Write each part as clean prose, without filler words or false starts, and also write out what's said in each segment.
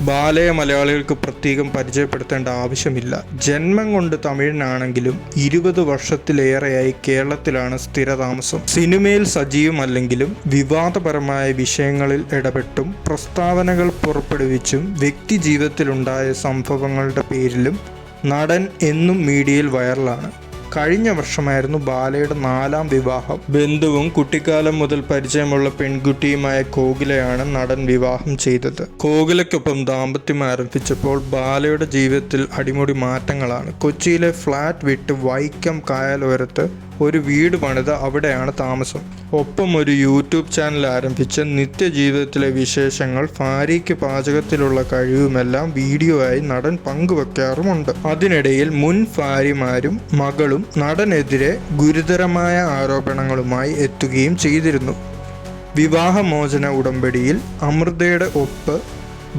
ബാലയെ മലയാളികൾക്ക് പ്രത്യേകം പരിചയപ്പെടുത്തേണ്ട ആവശ്യമില്ല. ജന്മം കൊണ്ട് തമിഴനാണെങ്കിലും 20 വർഷത്തിലേറെയായി കേരളത്തിലാണ് സ്ഥിരതാമസം. സിനിമയിൽ സജീവമല്ലെങ്കിലും വിവാദപരമായ വിഷയങ്ങളിൽ ഇടപെട്ടും പ്രസ്താവനകൾ പുറപ്പെടുവിച്ചും വ്യക്തിജീവിതത്തിലുണ്ടായ സംഭവങ്ങളുടെ പേരിലും നടൻ എന്നും മീഡിയയിൽ വൈറലാണ്. കഴിഞ്ഞ വർഷമായിരുന്നു ബാലയുടെ 4ാം വിവാഹം. ബന്ധുവും കുട്ടിക്കാലം മുതൽ പരിചയമുള്ള പെൺകുട്ടിയുമായ കോകിലയാണ് നടൻ വിവാഹം ചെയ്തത്. കോകിലയ്ക്കൊപ്പം ദാമ്പത്യം ആരംഭിച്ചപ്പോൾ ബാലയുടെ ജീവിതത്തിൽ അടിമുടി മാറ്റങ്ങളാണ്. കൊച്ചിയിലെ ഫ്ലാറ്റ് വിട്ട് വൈക്കം കായലോരത്ത് ഒരു വീട് പണിത് അവിടെയാണ് താമസം. ഒപ്പം ഒരു യൂട്യൂബ് ചാനൽ ആരംഭിച്ച് നിത്യജീവിതത്തിലെ വിശേഷങ്ങൾ, ഭാര്യയ്ക്ക് പാചകത്തിലുള്ള കഴിവുമെല്ലാം വീഡിയോ ആയി നടൻ പങ്കുവെക്കാറുമുണ്ട്. അതിനിടയിൽ മുൻ ഭാര്യമാരും മകളും നടനെതിരെ ഗുരുതരമായ ആരോപണങ്ങളുമായി എത്തുകയും ചെയ്തിരുന്നു. വിവാഹമോചന ഉടമ്പടിയിൽ അമൃതയുടെ ഒപ്പ്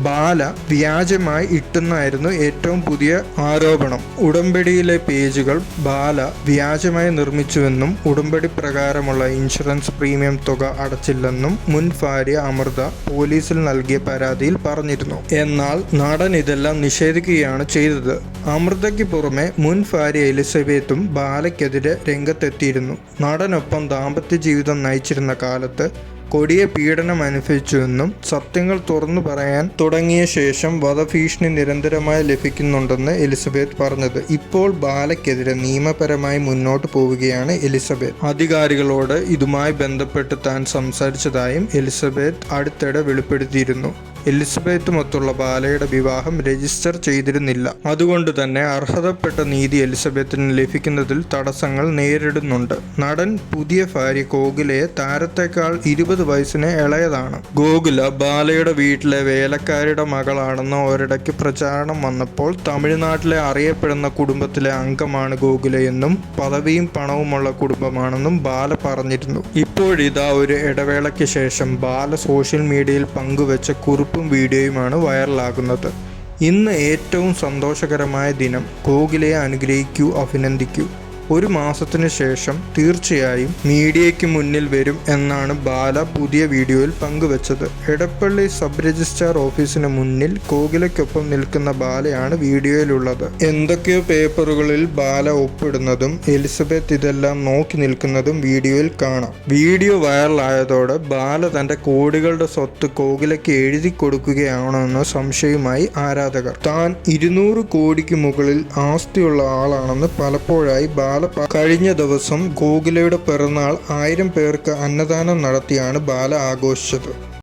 ബാല വ്യാജമായി ഇട്ടെന്നായിരുന്നു ഏറ്റവും പുതിയ ആരോപണം. ഉടമ്പടിയിലെ പേജുകൾ ബാല വ്യാജമായി നിർമ്മിച്ചുവെന്നും ഉടമ്പടി പ്രകാരമുള്ള ഇൻഷുറൻസ് പ്രീമിയം തുക അടച്ചില്ലെന്നും മുൻ ഭാര്യ അമൃത പോലീസിൽ നൽകിയ പരാതിയിൽ പറഞ്ഞിരുന്നു. എന്നാൽ നടൻ ഇതെല്ലാം നിഷേധിക്കുകയാണ് ചെയ്തത്. അമൃതയ്ക്ക് പുറമെ മുൻ ഭാര്യ എലിസബത്തും ബാലയ്ക്കെതിരെ രംഗത്തെത്തിയിരുന്നു. നടനൊപ്പം ദാമ്പത്യ ജീവിതം നയിച്ചിരുന്ന കാലത്ത് കൊടിയ പീഡനം അനുഭവിച്ചുവെന്നും സത്യങ്ങൾ തുറന്നു പറയാൻ തുടങ്ങിയ ശേഷം വധഭീഷണി നിരന്തരമായി ലഭിക്കുന്നുണ്ടെന്ന് എലിസബത്ത് പറഞ്ഞത്. ഇപ്പോൾ ബാലയ്ക്കെതിരെ നിയമപരമായി മുന്നോട്ട് പോവുകയാണ് എലിസബത്ത്. അധികാരികളോട് ഇതുമായി ബന്ധപ്പെട്ട് താൻ സംസാരിച്ചതായും എലിസബത്ത് അടുത്തിടെ വെളിപ്പെടുത്തിയിരുന്നു. എലിസബത്തുമൊത്തുള്ള ബാലയുടെ വിവാഹം രജിസ്റ്റർ ചെയ്തിരുന്നില്ല. അതുകൊണ്ട് തന്നെ അർഹതപ്പെട്ട നീതി എലിസബത്തിന് ലഭിക്കുന്നതിൽ തടസ്സങ്ങൾ നേരിടുന്നുണ്ട്. നടൻ പുതിയ ഭാര്യ കോകിലയെ താരത്തെക്കാൾ 20 വയസ്സിന് ഇളയതാണ്. കോകില ബാലയുടെ വീട്ടിലെ വേലക്കാരിയുടെ മകളാണെന്ന് ഒരിടയ്ക്ക് പ്രചാരണം വന്നപ്പോൾ തമിഴ്നാട്ടിലെ അറിയപ്പെടുന്ന കുടുംബത്തിലെ അംഗമാണ് കോകിലയെന്നും പദവിയും പണവുമുള്ള കുടുംബമാണെന്നും ബാല പറഞ്ഞിരുന്നു. ഇപ്പോഴിതാ ഒരു ഇടവേളയ്ക്ക് ശേഷം ബാല സോഷ്യൽ മീഡിയയിൽ പങ്കുവെച്ച കുറിപ്പും വീഡിയോയുമാണ് വൈറലാകുന്നത്. ഇന്ന് ഏറ്റവും സന്തോഷകരമായ ദിനം. കോകിലയെ അനുഗ്രഹിക്കൂ, അഭിനന്ദിക്കൂ. 1 മാസത്തിന് ശേഷം തീർച്ചയായും മീഡിയയ്ക്ക് മുന്നിൽ വരും എന്നാണ് ബാല പുതിയ വീഡിയോയിൽ പങ്കുവച്ചത്. എടപ്പള്ളി സബ് രജിസ്ട്രാർ ഓഫീസിന് മുന്നിൽ കോകിലയ്ക്കൊപ്പം നിൽക്കുന്ന ബാലയാണ് വീഡിയോയിലുള്ളത്. എന്തൊക്കെയോ പേപ്പറുകളിൽ ബാല ഒപ്പിടുന്നതും എലിസബത്ത് ഇതെല്ലാം നോക്കി നിൽക്കുന്നതും വീഡിയോയിൽ കാണാം. വീഡിയോ വൈറലായതോടെ ബാല തന്റെ കോടികളുടെ സ്വത്ത് കോകിലയ്ക്ക് എഴുതി കൊടുക്കുകയാണെന്ന സംശയവുമായി ആരാധകർ. താൻ 200 കോടിക്ക് മുകളിൽ ആസ്തിയുള്ള ആളാണെന്ന് പലപ്പോഴായി കഴിഞ്ഞ ദിവസം കോകിലയുടെ പിറന്നാൾ 1000 പേർക്ക് അന്നദാനം നടത്തിയാണ് ബാല ആഘോഷിച്ചത്.